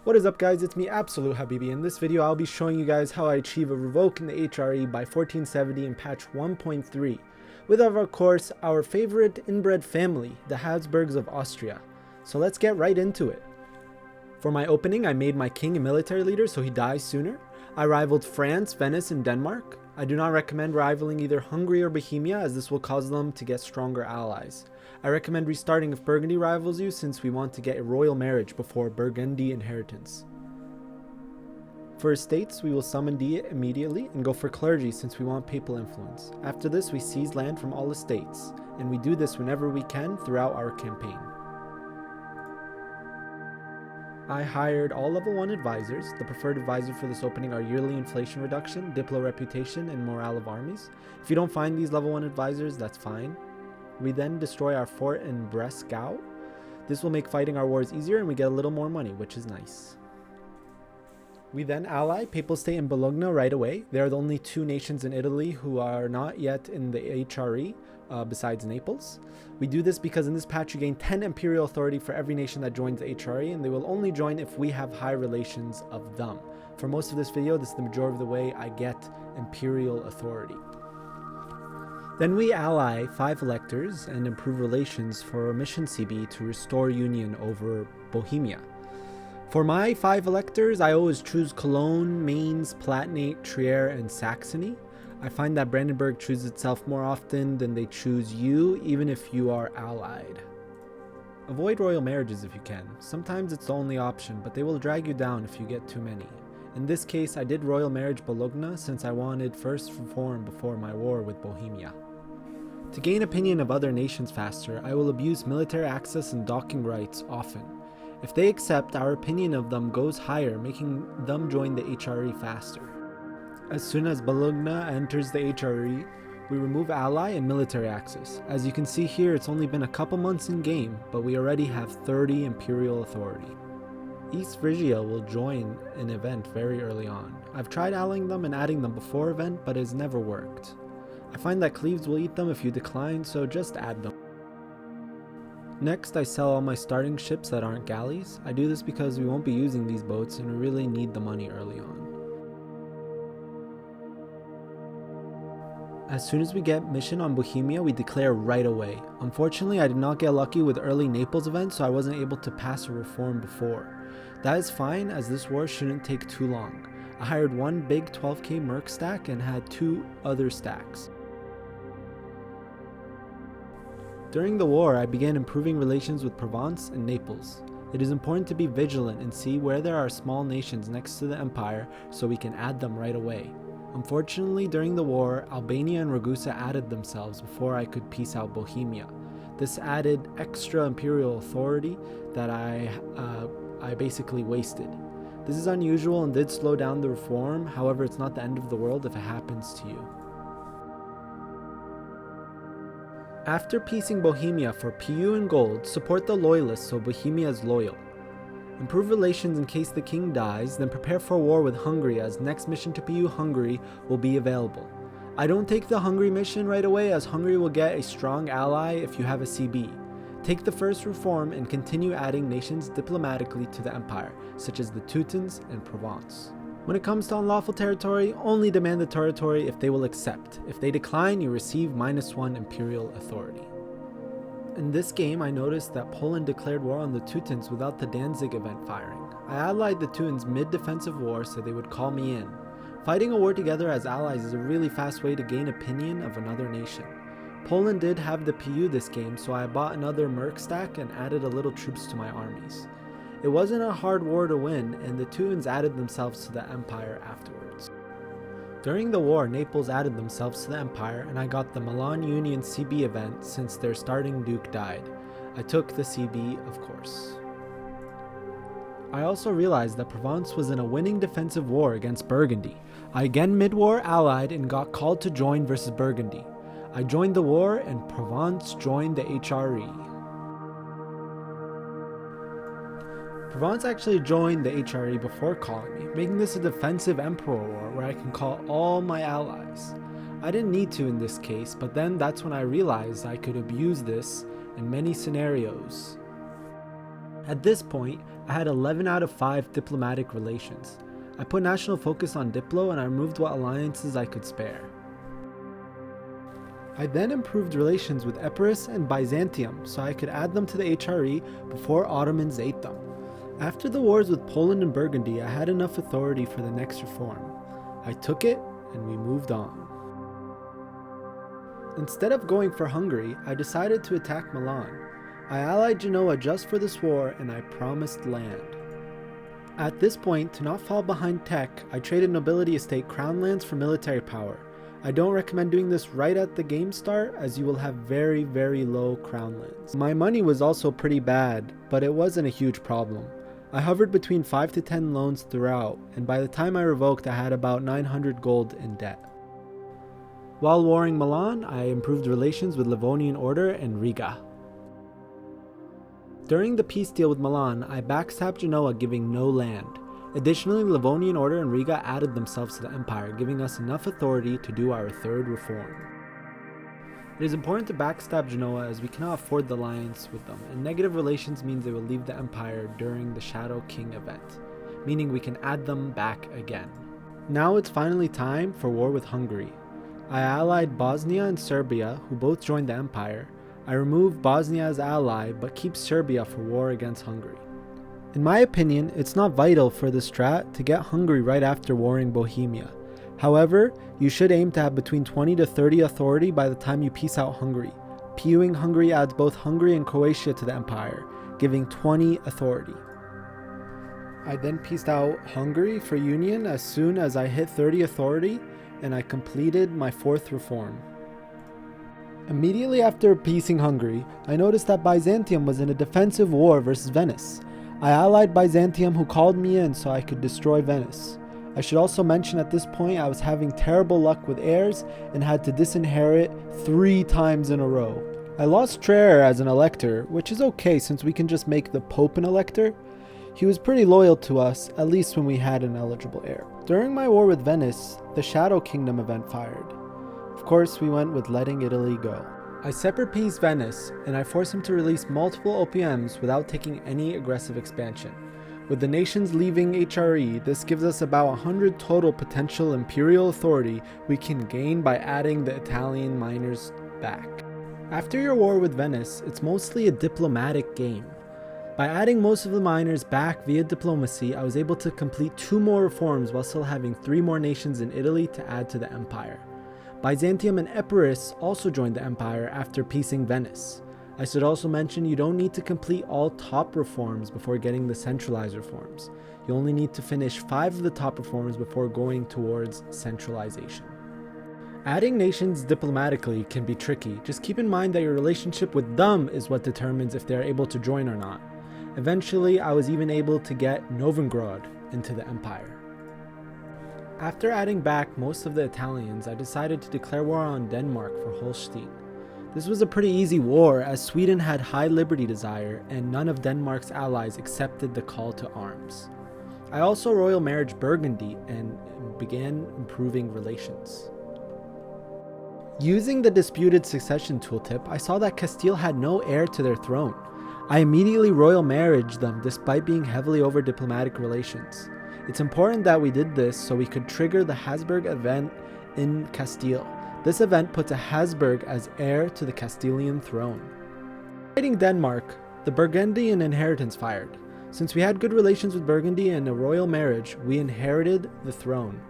What is up guys, it's me Absolute Habibi. In this video I'll be showing you guys how I achieve a revoke in the HRE by 1470 in patch 1.3 with of course our favorite inbred family, the Habsburgs of Austria. So let's get right into it. For my opening I made my king a military leader so he dies sooner. I rivaled France, Venice, and Denmark. I do not recommend rivaling either Hungary or Bohemia as this will cause them to get stronger allies. I recommend restarting if Burgundy rivals you since we want to get a royal marriage before Burgundy inheritance. For estates, we will summon D immediately and go for clergy since we want papal influence. After this we seize land from all estates, and we do this whenever we can throughout our campaign. I hired all level 1 advisors. The preferred advisor for this opening are yearly inflation reduction, diplo reputation, and morale of armies. If you don't find these level 1 advisors, that's fine. We then destroy our fort in Bresgau. This will make fighting our wars easier and we get a little more money, which is nice. We then ally Papal State and Bologna right away. They are the only two nations in Italy who are not yet in the HRE, besides Naples. We do this because in this patch you gain 10 imperial authority for every nation that joins the HRE, and they will only join if we have high relations of them. For most of this video, this is the majority of the way I get imperial authority. Then we ally 5 electors and improve relations for Mission CB to restore union over Bohemia. For my 5 electors, I always choose Cologne, Mainz, Palatinate, Trier, and Saxony. I find that Brandenburg chooses itself more often than they choose you, even if you are allied. Avoid royal marriages if you can. Sometimes it's the only option, but they will drag you down if you get too many. In this case, I did royal marriage Bologna since I wanted first reform before my war with Bohemia. To gain opinion of other nations faster, I will abuse military access and docking rights often. If they accept, our opinion of them goes higher, making them join the HRE faster. As soon as Bologna enters the HRE, we remove ally and military access. As you can see here, it's only been a couple months in game, but we already have 30 imperial authority. East Phrygia will join an event very early on. I've tried allying them and adding them before event, but it has never worked. I find that Cleves will eat them if you decline, so just add them. Next, I sell all my starting ships that aren't galleys. I do this because we won't be using these boats and we really need the money early on. As soon as we get mission on Bohemia, we declare right away. Unfortunately, I did not get lucky with early Naples events, so I wasn't able to pass a reform before. That is fine, as this war shouldn't take too long. I hired one big 12k merc stack and had 2 other stacks. During the war, I began improving relations with Provence and Naples. It is important to be vigilant and see where there are small nations next to the empire so we can add them right away. Unfortunately, during the war, Albania and Ragusa added themselves before I could peace out Bohemia. This added extra imperial authority that I basically wasted. This is unusual and did slow down the reform, however it's not the end of the world if it happens to you. After piecing Bohemia for PU and gold, support the loyalists so Bohemia is loyal. Improve relations in case the king dies, then prepare for war with Hungary as next mission to PU Hungary will be available. I don't take the Hungary mission right away as Hungary will get a strong ally if you have a CB. Take the first reform and continue adding nations diplomatically to the empire, such as the Teutons and Provence. When it comes to unlawful territory, only demand the territory if they will accept. If they decline, you receive -1 imperial authority. In this game, I noticed that Poland declared war on the Teutons without the Danzig event firing. I allied the Teutons mid-defensive war so they would call me in. Fighting a war together as allies is a really fast way to gain opinion of another nation. Poland did have the PU this game, so I bought another merc stack and added a little troops to my armies. It wasn't a hard war to win, and the Teutons added themselves to the empire afterwards. During the war, Naples added themselves to the empire, and I got the Milan Union CB event since their starting duke died. I took the CB, of course. I also realized that Provence was in a winning defensive war against Burgundy. I again mid-war allied and got called to join versus Burgundy. I joined the war and Provence joined the HRE. Provence actually joined the HRE before calling me, making this a defensive emperor war where I can call all my allies. I didn't need to in this case, but then that's when I realized I could abuse this in many scenarios. At this point, I had 11 out of 5 diplomatic relations. I put national focus on Diplo and I removed what alliances I could spare. I then improved relations with Epirus and Byzantium so I could add them to the HRE before Ottomans ate them. After the wars with Poland and Burgundy, I had enough authority for the next reform. I took it and we moved on. Instead of going for Hungary, I decided to attack Milan. I allied Genoa just for this war and I promised land. At this point, to not fall behind tech, I traded nobility estate crown lands for military power. I don't recommend doing this right at the game start as you will have very low crown lands. My money was also pretty bad, but it wasn't a huge problem. I hovered between 5 to 10 loans throughout, and by the time I revoked I had about 900 gold in debt. While warring Milan, I improved relations with Livonian Order and Riga. During the peace deal with Milan, I backstabbed Genoa giving no land. Additionally, Livonian Order and Riga added themselves to the empire, giving us enough authority to do our third reform. It is important to backstab Genoa as we cannot afford the alliance with them, and negative relations means they will leave the empire during the Shadow King event, meaning we can add them back again. Now it's finally time for war with Hungary. I allied Bosnia and Serbia, who both joined the empire. I removed Bosnia as ally, but keep Serbia for war against Hungary. In my opinion, it's not vital for the strat to get Hungary right after warring Bohemia. However, you should aim to have between 20 to 30 authority by the time you peace out Hungary. PUing Hungary adds both Hungary and Croatia to the empire, giving 20 authority. I then pieced out Hungary for union as soon as I hit 30 authority, and I completed my fourth reform. Immediately after appeasing Hungary, I noticed that Byzantium was in a defensive war versus Venice. I allied Byzantium, who called me in so I could destroy Venice. I should also mention at this point I was having terrible luck with heirs and had to disinherit 3 times in a row. I lost Trier as an elector, which is okay since we can just make the Pope an elector. He was pretty loyal to us, at least when we had an eligible heir. During my war with Venice, the Shadow Kingdom event fired. Of course, we went with letting Italy go. I separate pieced Venice, and I forced him to release multiple OPMs without taking any aggressive expansion. With the nations leaving HRE, this gives us about 100 total potential imperial authority we can gain by adding the Italian minors back. After your war with Venice, it's mostly a diplomatic game. By adding most of the minors back via diplomacy, I was able to complete 2 more reforms while still having 3 more nations in Italy to add to the empire. Byzantium and Epirus also joined the empire after piecing Venice. I should also mention you don't need to complete all top reforms before getting the centralized reforms. You only need to finish 5 of the top reforms before going towards centralization. Adding nations diplomatically can be tricky. Just keep in mind that your relationship with them is what determines if they're able to join or not. Eventually, I was even able to get Novigrad into the empire. After adding back most of the Italians, I decided to declare war on Denmark for Holstein. This was a pretty easy war as Sweden had high liberty desire and none of Denmark's allies accepted the call to arms. I also royal marriage Burgundy and began improving relations. Using the disputed succession tooltip, I saw that Castile had no heir to their throne. I immediately royal marriaged them despite being heavily over diplomatic relations. It's important that we did this so we could trigger the Habsburg event in Castile. This event puts a Habsburg as heir to the Castilian throne. Fighting Denmark, the Burgundian inheritance fired. Since we had good relations with Burgundy and a royal marriage, we inherited the throne.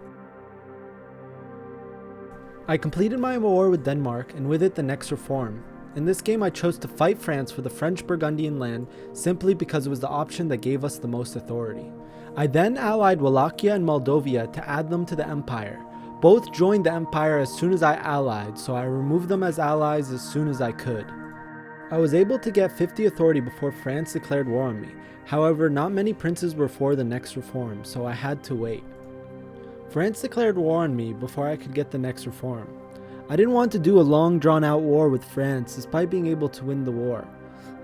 I completed my war with Denmark and with it the next reform. In this game I chose to fight France for the French Burgundian land simply because it was the option that gave us the most authority. I then allied Wallachia and Moldavia to add them to the empire. Both joined the empire as soon as I allied, so I removed them as allies as soon as I could. I was able to get 50 authority before France declared war on me. However, not many princes were for the next reform, so I had to wait. France declared war on me before I could get the next reform. I didn't want to do a long drawn out war with France despite being able to win the war.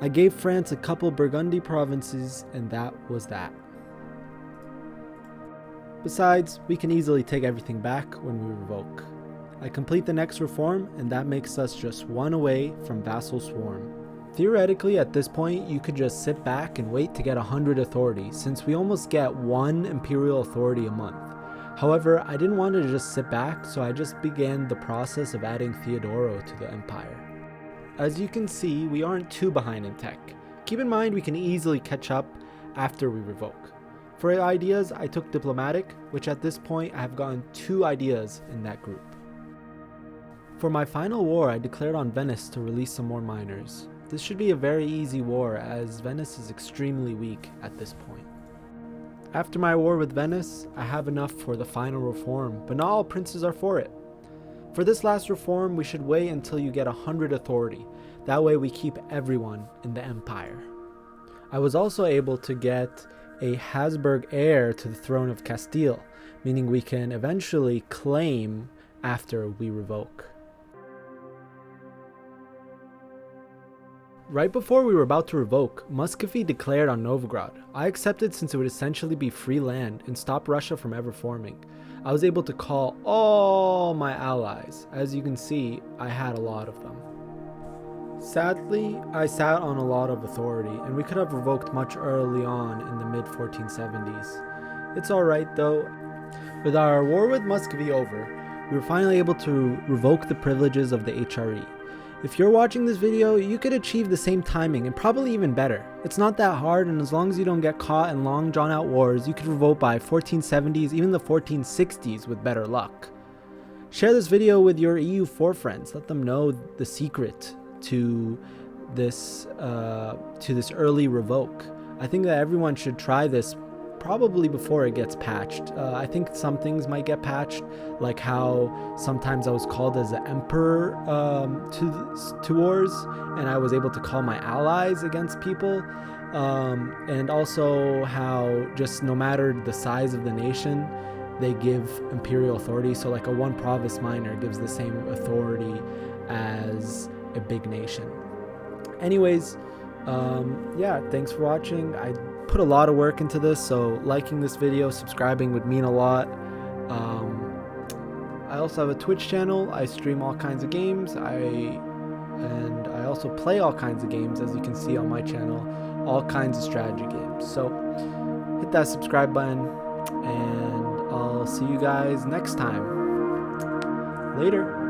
I gave France a couple Burgundy provinces and that was that. Besides, we can easily take everything back when we revoke. I complete the next reform and that makes us just 1 away from vassal swarm. Theoretically, at this point, you could just sit back and wait to get 100 authority, since we almost get 1 imperial authority a month. However, I didn't want to just sit back, so I just began the process of adding Theodoro to the empire. As you can see, we aren't too behind in tech. Keep in mind we can easily catch up after we revoke. For ideas, I took diplomatic, which at this point I have gotten 2 ideas in that group. For my final war, I declared on Venice to release some more miners. This should be a very easy war, as Venice is extremely weak at this point. After my war with Venice, I have enough for the final reform, but not all princes are for it. For this last reform, we should wait until you get 100 authority. That way we keep everyone in the empire. I was also able to get a Habsburg heir to the throne of Castile, meaning we can eventually claim after we revoke. Right before we were about to revoke, Muscovy declared on Novgorod. I accepted since it would essentially be free land and stop Russia from ever forming. I was able to call all my allies. As you can see, I had a lot of them. Sadly, I sat on a lot of authority, and we could have revoked much early on in the mid-1470s. It's alright though. With our war with Muscovy over, we were finally able to revoke the privileges of the HRE. If you're watching this video, you could achieve the same timing and probably even better. It's not that hard, and as long as you don't get caught in long drawn out wars, you could revoke by 1470s, even the 1460s with better luck. Share this video with your EU4 friends. Let them know the secret to this early revoke. I think that everyone should try this probably before it gets patched. I think some things might get patched, like how sometimes I was called as an emperor to wars, and I was able to call my allies against people, and also how just no matter the size of the nation, they give imperial authority. So like a 1 province minor gives the same authority as a big nation. Anyways, yeah, thanks for watching. I put a lot of work into this, so liking this video, subscribing would mean a lot. I also have a Twitch channel. I stream all kinds of games. I also play all kinds of games, as you can see on my channel, all kinds of strategy games. So hit that subscribe button, and I'll see you guys next time. Later.